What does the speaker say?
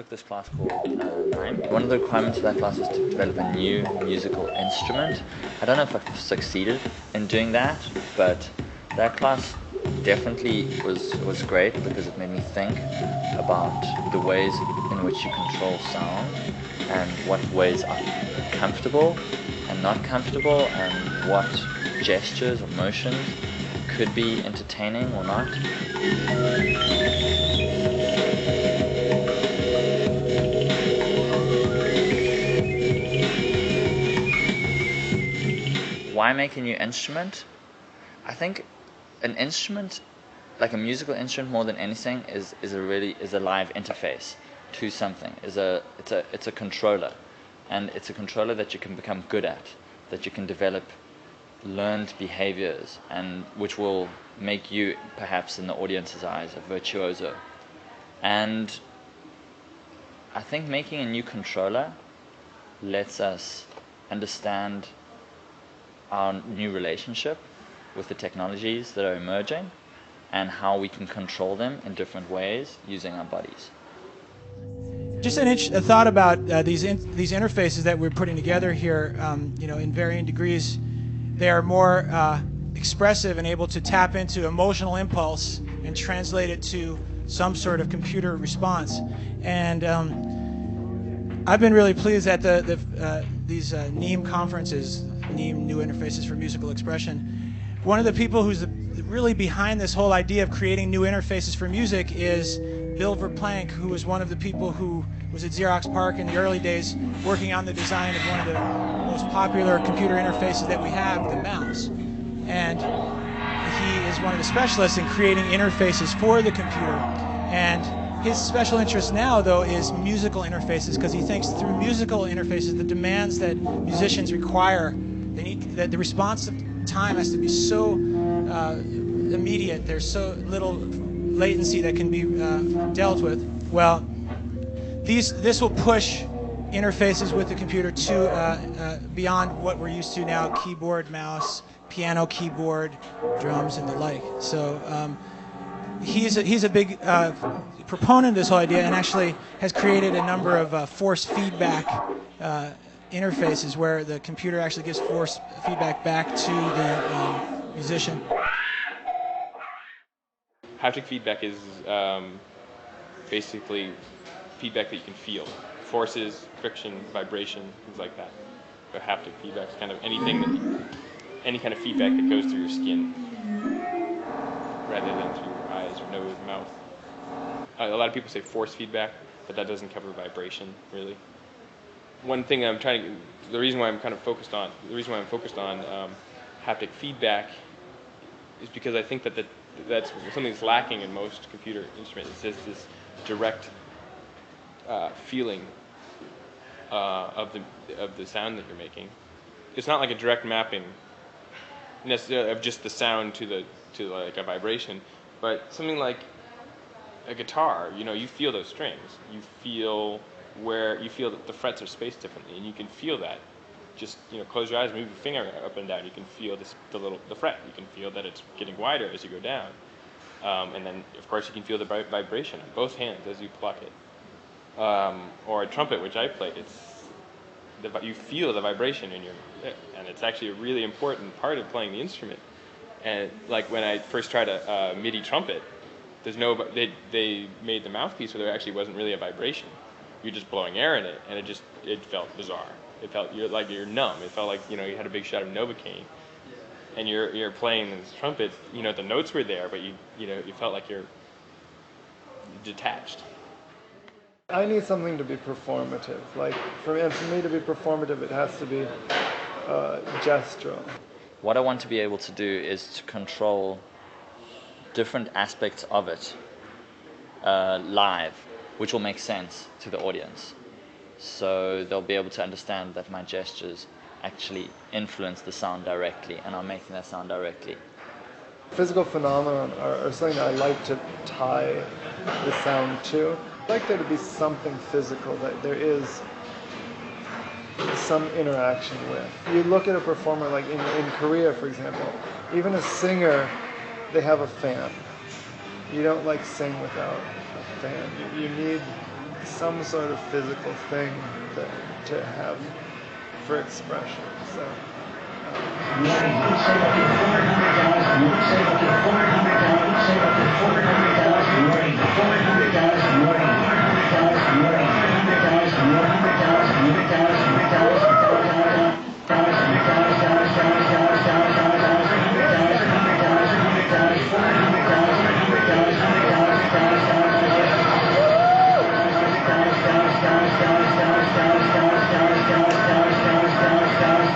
This class called NIME. One of the requirements of that class is to develop a new musical instrument. I don't know if I've succeeded in doing that, but that class definitely was great because it made me think about the ways in which you control sound and what ways are comfortable and not comfortable and what gestures or motions could be entertaining or not. Why make a new instrument? I think an instrument, like a musical instrument more than anything, is a live interface to something. It's a controller, and it's a controller that you can become good at, that you can develop learned behaviors, and which will make you, perhaps in the audience's eyes, a virtuoso. And I think making a new controller lets us understand our new relationship with the technologies that are emerging and how we can control them in different ways using our bodies. Just a thought about these interfaces that we're putting together here. In varying degrees, they are more expressive and able to tap into emotional impulse and translate it to some sort of computer response. And I've been really pleased at these NIME conferences, NIME New Interfaces for Musical Expression. One of the people who's really behind this whole idea of creating new interfaces for music is Bill Verplank, who was one of the people who was at Xerox PARC in the early days working on the design of one of the most popular computer interfaces that we have, the mouse. And he is one of the specialists in creating interfaces for the computer. And his special interest now, though, is musical interfaces, because he thinks through musical interfaces, the demands that musicians require, that the response time has to be so immediate. There's so little latency that can be dealt with. Well, this will push interfaces with the computer to beyond what we're used to now: keyboard, mouse, piano, keyboard, drums, and the like. So he's a big proponent of this whole idea, and actually has created a number of force feedback interfaces where the computer actually gives force feedback back to the musician. Haptic feedback is basically feedback that you can feel. Forces, friction, vibration, things like that. So haptic feedback is kind of any kind of feedback that goes through your skin rather than through your eyes or nose, mouth. A lot of people say force feedback, but that doesn't cover vibration, really. One thing the reason why I'm focused on haptic feedback is because I think that's something that's lacking in most computer instruments. It's just this direct feeling of the sound that you're making. It's not like a direct mapping necessarily of just the sound to like a vibration, but something like a guitar. You feel those strings. You feel that the frets are spaced differently, and you can feel that. Just close your eyes, move your finger up and down. You can feel the fret. You can feel that it's getting wider as you go down, and then of course you can feel the vibration on both hands as you pluck it. Or a trumpet, which I played, you feel the vibration in your lip, and it's actually a really important part of playing the instrument. And like when I first tried a MIDI trumpet, they made the mouthpiece where there actually wasn't really a vibration. You're just blowing air in it, and it felt bizarre. It felt like you're numb. It felt like you had a big shot of Novocaine, and you're playing this trumpet. The notes were there, but you felt like you're detached. I need something to be performative. Like for me to be performative, it has to be gestural. What I want to be able to do is to control different aspects of it live, which will make sense to the audience. So they'll be able to understand that my gestures actually influence the sound directly, and I'm making that sound directly. Physical phenomenon are something that I like to tie the sound to. I like there to be something physical that there is some interaction with. You look at a performer like in Korea, for example, even a singer, they have a fan. You don't like sing without a fan. You need some sort of physical thing to have for expression. So.